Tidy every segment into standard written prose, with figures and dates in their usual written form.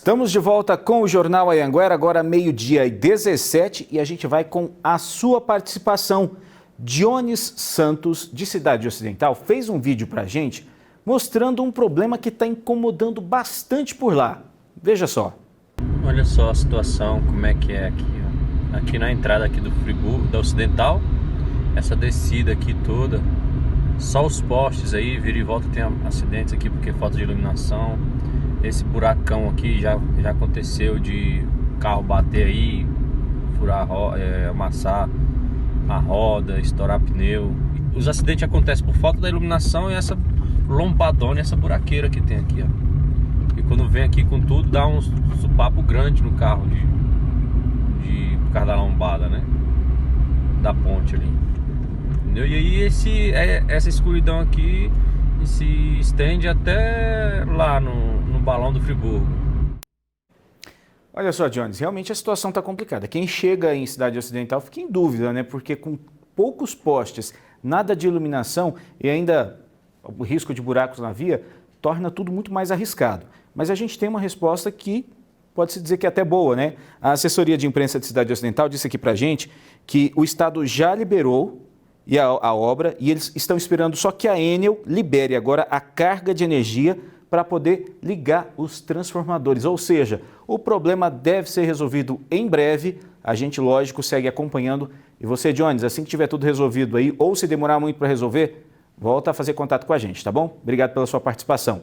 Estamos de volta com o Jornal Anhanguera, agora 12h17, e a gente vai com a sua participação. Dionis Santos, de Cidade Ocidental, fez um vídeo para a gente mostrando um problema que está incomodando bastante por lá. Veja só. Olha só a situação, como é que é aqui, ó. Aqui na entrada aqui do Friburgo, da Ocidental, essa descida aqui toda, só os postes aí, vira e volta tem acidentes aqui porque falta de iluminação. Esse buracão aqui já aconteceu de carro bater aí, furar, amassar a roda, estourar pneu. Os acidentes acontecem por falta da iluminação e essa lombadona, essa buraqueira que tem aqui, ó. E quando vem aqui com tudo, dá um supapo grande no carro por causa da lombada, né? Da ponte ali. Entendeu? E aí essa escuridão aqui se estende até lá no balão do Friburgo. Olha só, Dionis, realmente a situação está complicada. Quem chega em Cidade Ocidental fica em dúvida, né? Porque com poucos postes, nada de iluminação e ainda o risco de buracos na via, torna tudo muito mais arriscado. Mas a gente tem uma resposta que pode-se dizer que é até boa, né? A assessoria de imprensa de Cidade Ocidental disse aqui pra gente que o Estado já liberou a obra e eles estão esperando só que a Enel libere agora a carga de energia para poder ligar os transformadores. Ou seja, o problema deve ser resolvido em breve. A gente, lógico, segue acompanhando. E você, Dionis, assim que tiver tudo resolvido aí, ou se demorar muito para resolver, volta a fazer contato com a gente, tá bom? Obrigado pela sua participação.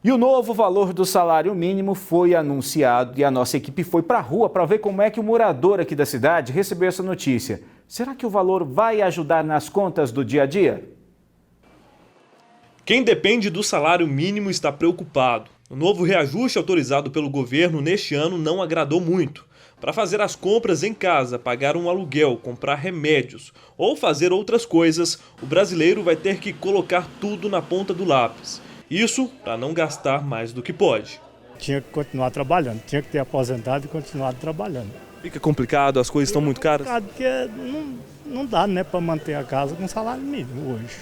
E o novo valor do salário mínimo foi anunciado e a nossa equipe foi para a rua para ver como é que o morador aqui da cidade recebeu essa notícia. Será que o valor vai ajudar nas contas do dia a dia? Quem depende do salário mínimo está preocupado. O novo reajuste autorizado pelo governo neste ano não agradou muito. Para fazer as compras em casa, pagar um aluguel, comprar remédios ou fazer outras coisas, o brasileiro vai ter que colocar tudo na ponta do lápis. Isso para não gastar mais do que pode. Tinha que continuar trabalhando, tinha que ter aposentado e continuado trabalhando. Fica complicado, as coisas estão muito caras? Porque não dá, né, para manter a casa com salário mínimo hoje.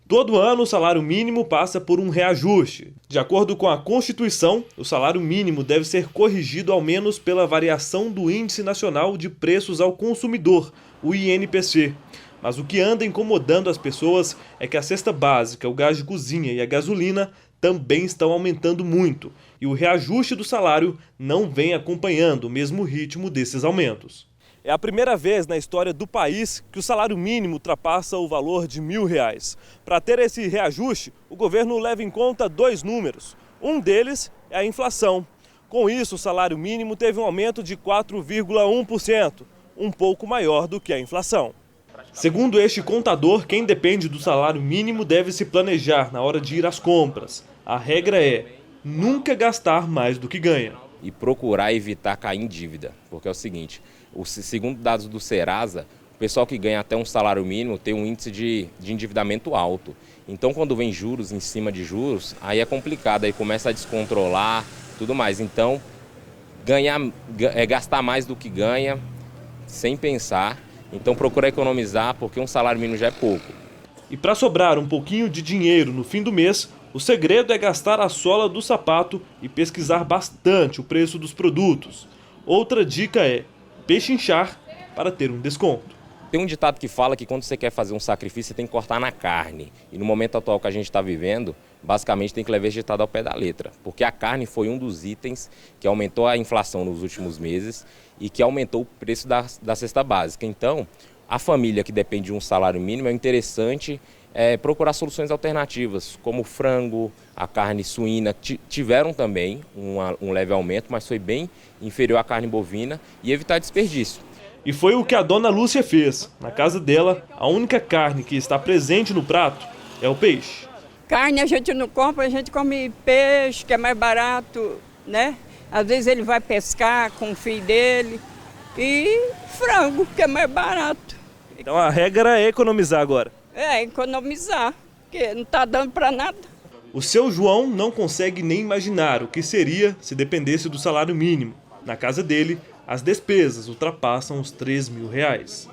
Todo ano o salário mínimo passa por um reajuste. De acordo com a Constituição, o salário mínimo deve ser corrigido ao menos pela variação do Índice Nacional de Preços ao Consumidor, o INPC. Mas o que anda incomodando as pessoas é que a cesta básica, o gás de cozinha e a gasolina também estão aumentando muito. E o reajuste do salário não vem acompanhando o mesmo ritmo desses aumentos. É a primeira vez na história do país que o salário mínimo ultrapassa o valor de R$1.000. Para ter esse reajuste, o governo leva em conta dois números. Um deles é a inflação. Com isso, o salário mínimo teve um aumento de 4,1%, um pouco maior do que a inflação. Segundo este contador, quem depende do salário mínimo deve se planejar na hora de ir às compras. A regra é nunca gastar mais do que ganha. E procurar evitar cair em dívida, porque é o seguinte, segundo dados do Serasa, o pessoal que ganha até um salário mínimo tem um índice de endividamento alto. Então, quando vem juros em cima de juros, aí é complicado, aí começa a descontrolar, tudo mais. Então, gastar mais do que ganha, sem pensar. Então, procura economizar, porque um salário mínimo já é pouco. E para sobrar um pouquinho de dinheiro no fim do mês, o segredo é gastar a sola do sapato e pesquisar bastante o preço dos produtos. Outra dica é pechinchar para ter um desconto. Tem um ditado que fala que quando você quer fazer um sacrifício, você tem que cortar na carne. E no momento atual que a gente está vivendo, basicamente tem que levar esse ditado ao pé da letra. Porque a carne foi um dos itens que aumentou a inflação nos últimos meses e que aumentou o preço da cesta básica. Então, a família que depende de um salário mínimo é interessante procurar soluções alternativas, como o frango, a carne suína, tiveram também um leve aumento, mas foi bem inferior à carne bovina, e evitar desperdício. E foi o que a dona Lúcia fez. Na casa dela, a única carne que está presente no prato é o peixe. Carne a gente não compra, a gente come peixe, que é mais barato, né? Às vezes ele vai pescar com o filho dele, e frango, que é mais barato. Então a regra é economizar agora. Economizar, porque não está dando para nada. O seu João não consegue nem imaginar o que seria se dependesse do salário mínimo. Na casa dele, as despesas ultrapassam os R$3.000.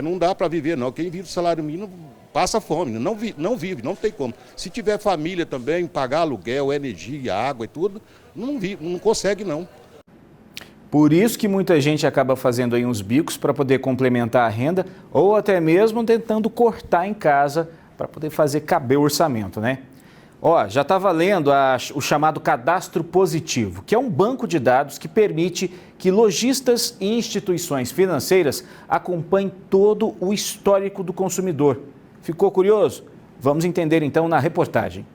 Não dá para viver não. Quem vive do salário mínimo passa fome, não vive, não tem como. Se tiver família também, pagar aluguel, energia, água e tudo, não consegue não. Por isso que muita gente acaba fazendo aí uns bicos para poder complementar a renda ou até mesmo tentando cortar em casa para poder fazer caber o orçamento, né? Ó, já está valendo o chamado cadastro positivo, que é um banco de dados que permite que lojistas e instituições financeiras acompanhem todo o histórico do consumidor. Ficou curioso? Vamos entender então na reportagem.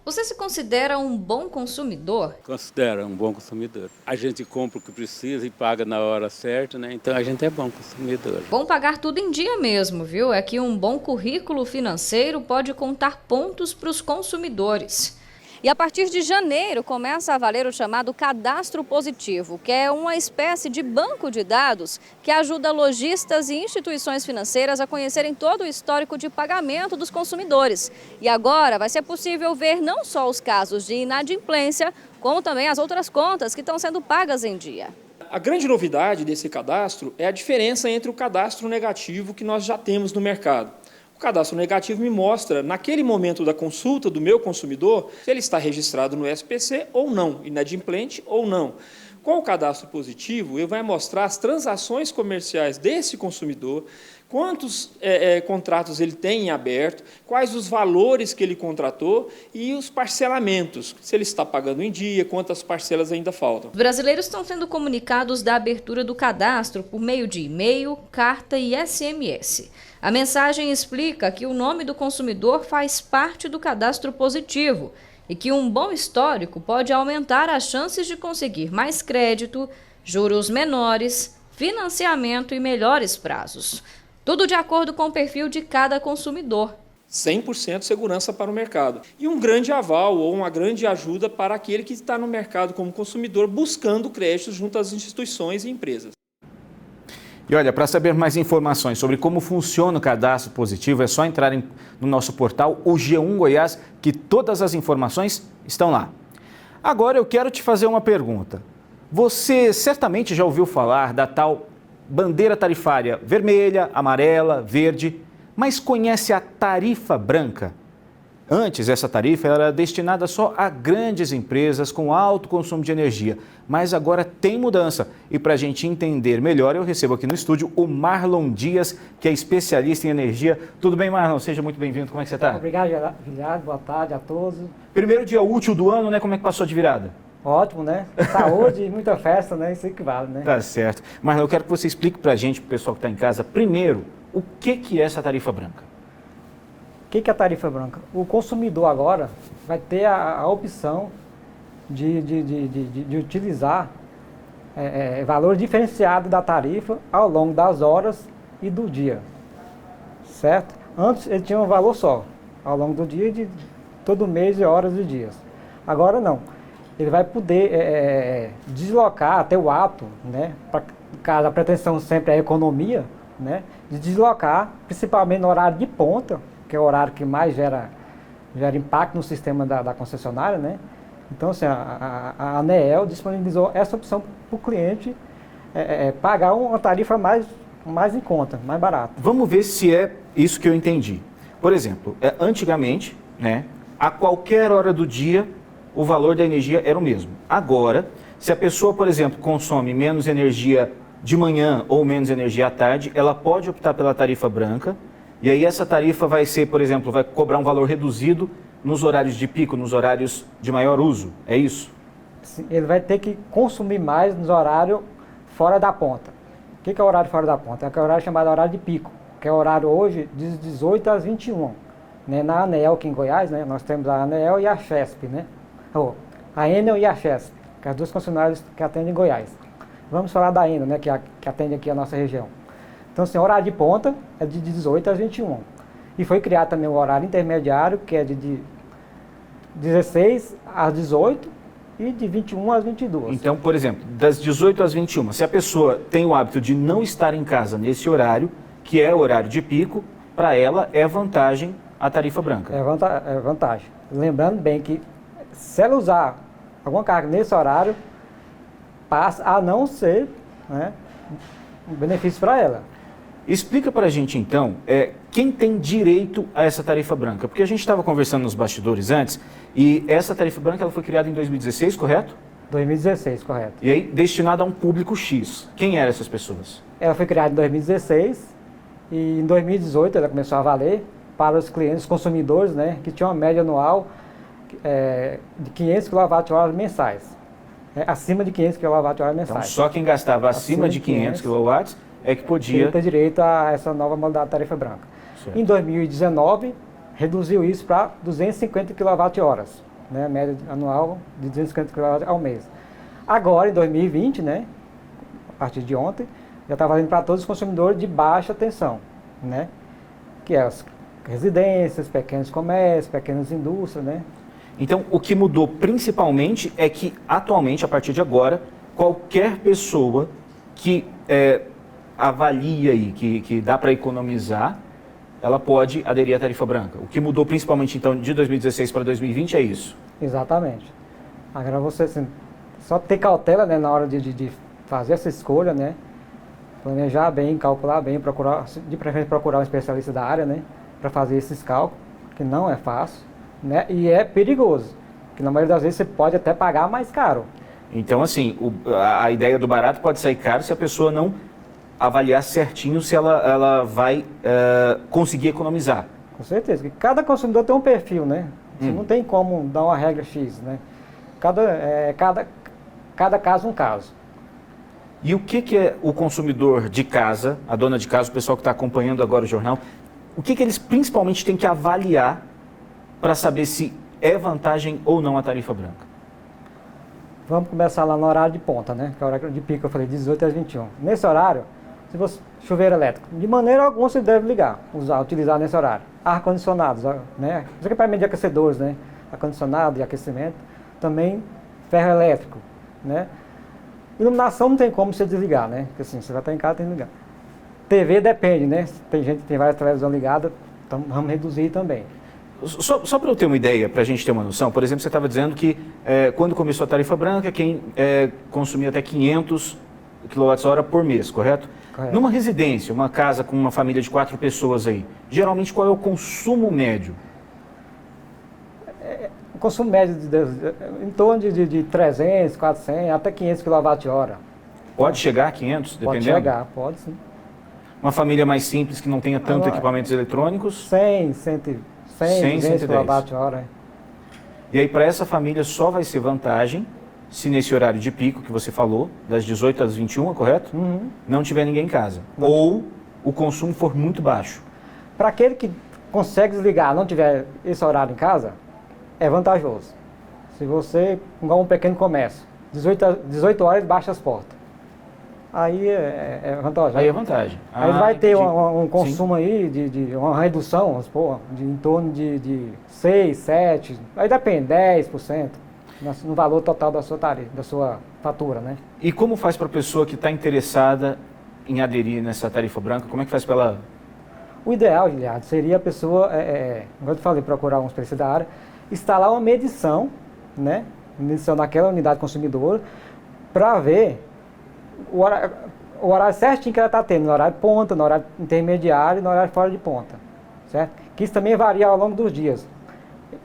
Você se considera um bom consumidor? Considera um bom consumidor. A gente compra o que precisa e paga na hora certa, né? Então a gente é bom consumidor. Bom pagar tudo em dia mesmo, viu? É que um bom currículo financeiro pode contar pontos para os consumidores. E a partir de janeiro começa a valer o chamado cadastro positivo, que é uma espécie de banco de dados que ajuda lojistas e instituições financeiras a conhecerem todo o histórico de pagamento dos consumidores. E agora vai ser possível ver não só os casos de inadimplência, como também as outras contas que estão sendo pagas em dia. A grande novidade desse cadastro é a diferença entre o cadastro negativo que nós já temos no mercado. O cadastro negativo me mostra, naquele momento da consulta do meu consumidor, se ele está registrado no SPC ou não, inadimplente ou não. Com o cadastro positivo, ele vai mostrar as transações comerciais desse consumidor, quantos contratos ele tem em aberto, quais os valores que ele contratou e os parcelamentos, se ele está pagando em dia, quantas parcelas ainda faltam. Os brasileiros estão sendo comunicados da abertura do cadastro por meio de e-mail, carta e SMS. A mensagem explica que o nome do consumidor faz parte do cadastro positivo e que um bom histórico pode aumentar as chances de conseguir mais crédito, juros menores, financiamento e melhores prazos. Tudo de acordo com o perfil de cada consumidor. 100% segurança para o mercado. E um grande aval ou uma grande ajuda para aquele que está no mercado como consumidor buscando crédito junto às instituições e empresas. E olha, para saber mais informações sobre como funciona o cadastro positivo, é só entrar no nosso portal, o G1 Goiás, que todas as informações estão lá. Agora eu quero te fazer uma pergunta. Você certamente já ouviu falar da tal bandeira tarifária vermelha, amarela, verde, mas conhece a tarifa branca? Antes, essa tarifa era destinada só a grandes empresas com alto consumo de energia, mas agora tem mudança. E para a gente entender melhor, eu recebo aqui no estúdio o Marlon Dias, que é especialista em energia. Tudo bem, Marlon? Seja muito bem-vindo. Como é que você está? Obrigado, Guilherme. Boa tarde a todos. Primeiro dia útil do ano, né? Como é que passou de virada? Ótimo, né? Saúde e muita festa, né? Isso que vale, né? Tá certo. Marlon, eu quero que você explique para a gente, para o pessoal que está em casa, primeiro, o que é essa tarifa branca? O que é a tarifa branca? O consumidor agora vai ter a opção de utilizar valor diferenciado da tarifa ao longo das horas e do dia, certo? Antes ele tinha um valor só, ao longo do dia, de todo mês e horas e dias. Agora não, ele vai poder deslocar até o ato, né? Caso a pretensão sempre é a economia, né? De deslocar, principalmente no horário de ponta, que é o horário que mais gera impacto no sistema da concessionária, né? Então, assim, a ANEEL disponibilizou essa opção para o cliente pagar uma tarifa mais em conta, mais barata. Vamos ver se é isso que eu entendi. Por exemplo, antigamente, né, a qualquer hora do dia, o valor da energia era o mesmo. Agora, se a pessoa, por exemplo, consome menos energia de manhã ou menos energia à tarde, ela pode optar pela tarifa branca. E aí essa tarifa vai ser, por exemplo, vai cobrar um valor reduzido nos horários de pico, nos horários de maior uso, é isso? Sim, ele vai ter que consumir mais nos horários fora da ponta. O que é o horário fora da ponta? É o horário chamado horário de pico, que é o horário hoje de 18 às 21. Né? Na ANEEL aqui em Goiás, né, nós temos a ANEEL e a Chesp, né? A Enel e a Chesp, que são as duas concessionárias que atendem em Goiás. Vamos falar da Enel, né, que atende aqui a nossa região. Então, assim, o horário de ponta é de 18 às 21. E foi criado também o horário intermediário, que é de 16 às 18 e de 21 às 22. Então, por exemplo, das 18 às 21, se a pessoa tem o hábito de não estar em casa nesse horário, que é o horário de pico, para ela é vantagem a tarifa branca. É vantagem. Lembrando bem que se ela usar alguma carga nesse horário, passa a não ser, né, um benefício para ela. Explica para a gente, então, quem tem direito a essa tarifa branca? Porque a gente estava conversando nos bastidores antes e essa tarifa branca ela foi criada em 2016, correto? 2016, correto. E aí destinada a um público X. Quem eram essas pessoas? Ela foi criada em 2016 e em 2018 ela começou a valer para os clientes consumidores, né, que tinham uma média anual de 500 kWh mensais. Acima de 500 kWh mensais. Então, só quem gastava acima de 500 kW é que podia ter direito a essa nova modalidade de tarifa branca. Certo. Em 2019, reduziu isso para 250 kWh, né, média anual de 250 kWh ao mês. Agora, em 2020, né, a partir de ontem, já está valendo para todos os consumidores de baixa tensão, né, que é as residências, pequenos comércios, pequenas indústrias, né. Então, o que mudou principalmente é que, atualmente, a partir de agora, qualquer pessoa que avalia aí, que dá para economizar, ela pode aderir à tarifa branca. O que mudou principalmente, então, de 2016 para 2020 é isso? Exatamente. Agora você assim, só ter cautela, né, na hora de fazer essa escolha, né, planejar bem, calcular bem, de preferência procurar um especialista da área, né, para fazer esses cálculos, que não é fácil, né, e é perigoso, que na maioria das vezes você pode até pagar mais caro. Então, assim, a ideia do barato pode sair caro se a pessoa não avaliar certinho se ela vai conseguir economizar. Com certeza, que cada consumidor tem um perfil, né? Você não tem como dar uma regra X, né? Cada caso um caso. E o que é o consumidor de casa, a dona de casa, o pessoal que está acompanhando agora o jornal, o que eles principalmente têm que avaliar para saber se é vantagem ou não a tarifa branca? Vamos começar lá no horário de ponta, né? Que é o horário de pico, eu falei, 18 às 21. Nesse horário, se você chuveiro elétrico, de maneira alguma você deve ligar, utilizar nesse horário. Ar-condicionados, né? Os equipamentos de aquecedores, né? Ar-condicionado e aquecimento. Também ferro elétrico, né? Iluminação não tem como você desligar, né? Porque assim, você vai estar em casa, tem que ligar. TV depende, né? Tem gente que tem várias televisões ligadas, então vamos reduzir também. Só para eu ter uma ideia, para a gente ter uma noção, por exemplo, você estava dizendo que quando começou a tarifa branca, quem consumia até 500 kWh por mês, correto? Correto. Numa residência, uma casa com uma família de 4 pessoas aí, geralmente qual é o consumo médio? O consumo médio em torno de 300, 400, até 500 kWh. Pode chegar a 500, dependendo? Pode chegar, pode sim. Uma família mais simples, que não tenha tanto equipamentos eletrônicos? 100, 200 kWh. E aí, para essa família, só vai ser vantagem se nesse horário de pico que você falou, das 18 às 21, correto? Uhum. Não tiver ninguém em casa. Ou o consumo for muito baixo. Para aquele que consegue desligar, não tiver esse horário em casa, é vantajoso. Se você, igual um pequeno comércio, 18 horas baixa as portas. Aí é vantagem. Aí é vantagem. Aí vai ter um consumo aí de uma redução, vamos supor, em torno de 6, 7, aí depende, 10% no valor total da sua tarifa, da sua fatura, né? E como faz para a pessoa que está interessada em aderir nessa tarifa branca? Como é que faz para ela? O ideal, Giliardo, seria a pessoa, como eu te falei, procurar um especialista da área, instalar uma medição, né? Medição naquela unidade consumidora, para ver o horário certinho que ela está tendo, no horário ponta, no horário intermediário e no horário fora de ponta, certo? Que isso também varia ao longo dos dias.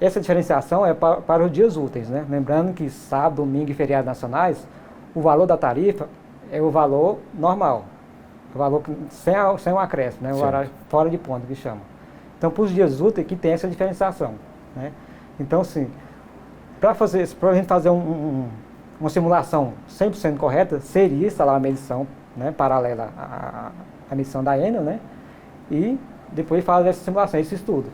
Essa diferenciação é para os dias úteis, né? Lembrando que sábado, domingo e feriados nacionais, o valor da tarifa é o valor normal, o valor sem um acréscimo, né? O horário fora de ponta que chama. Então, para os dias úteis que tem essa diferenciação, né? Então, assim, para a gente fazer uma simulação 100% correta, seria instalar uma medição, né, paralela à medição da Enel, né, e depois fazer essa simulação, esse estudo.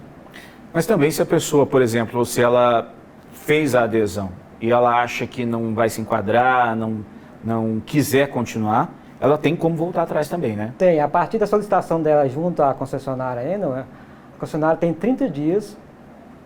Mas também se a pessoa, por exemplo, se ela fez a adesão e ela acha que não vai se enquadrar, não quiser continuar, ela tem como voltar atrás também, né? Tem, a partir da solicitação dela junto à concessionária Enel, a concessionária tem 30 dias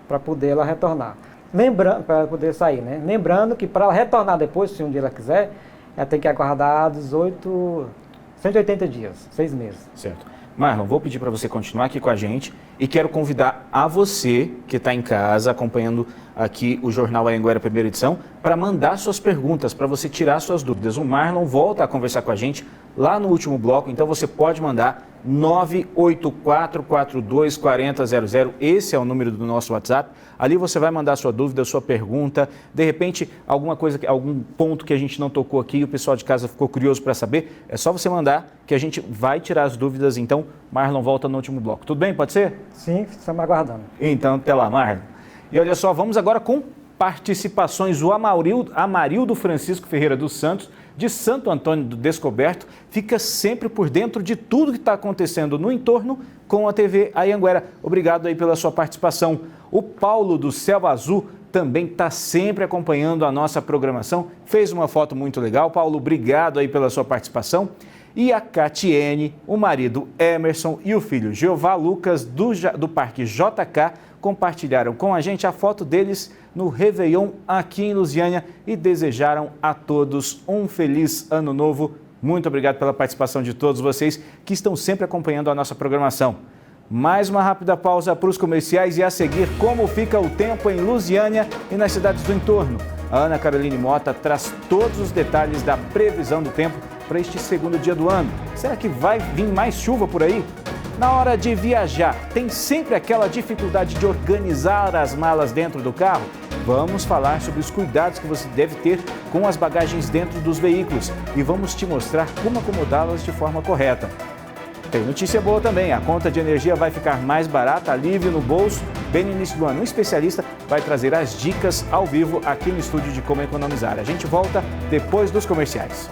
para poder ela retornar. Lembrando, para poder sair, né? Lembrando que para ela retornar depois, se um dia ela quiser, ela tem que aguardar 180 dias, 6 meses. Certo. Marlon, vou pedir para você continuar aqui com a gente e quero convidar a você que está em casa acompanhando aqui o Jornal Anhanguera Primeira Edição para mandar suas perguntas, para você tirar suas dúvidas. O Marlon volta a conversar com a gente lá no último bloco, então você pode mandar 984424000. Esse é o número do nosso WhatsApp. Ali você vai mandar sua dúvida, sua pergunta, de repente alguma coisa, algum ponto que a gente não tocou aqui e o pessoal de casa ficou curioso para saber, é só você mandar que a gente vai tirar as dúvidas. Então, Marlon volta no último bloco. Tudo bem? Pode ser? Sim, estamos aguardando. Então, até lá, Marlon. E olha só, vamos agora com participações. O Amarildo Francisco Ferreira dos Santos, de Santo Antônio do Descoberto, fica sempre por dentro de tudo que está acontecendo no entorno com a TV Anhanguera. Obrigado aí pela sua participação. O Paulo do Céu Azul também está sempre acompanhando a nossa programação. Fez uma foto muito legal. Paulo, obrigado aí pela sua participação. E a Catiene, o marido Emerson e o filho Jeová Lucas do Parque JK compartilharam com a gente a foto deles no Réveillon aqui em Lusiânia e desejaram a todos um feliz ano novo. Muito obrigado pela participação de todos vocês que estão sempre acompanhando a nossa programação. Mais uma rápida pausa para os comerciais e a seguir como fica o tempo em Lusiânia e nas cidades do entorno. A Ana Caroline Mota traz todos os detalhes da previsão do tempo para este segundo dia do ano. Será que vai vir mais chuva por aí? Na hora de viajar, tem sempre aquela dificuldade de organizar as malas dentro do carro? Vamos falar sobre os cuidados que você deve ter com as bagagens dentro dos veículos e vamos te mostrar como acomodá-las de forma correta. Tem notícia boa também, a conta de energia vai ficar mais barata, alívio no bolso, bem no início do ano. Um especialista vai trazer as dicas ao vivo aqui no estúdio de como economizar. A gente volta depois dos comerciais.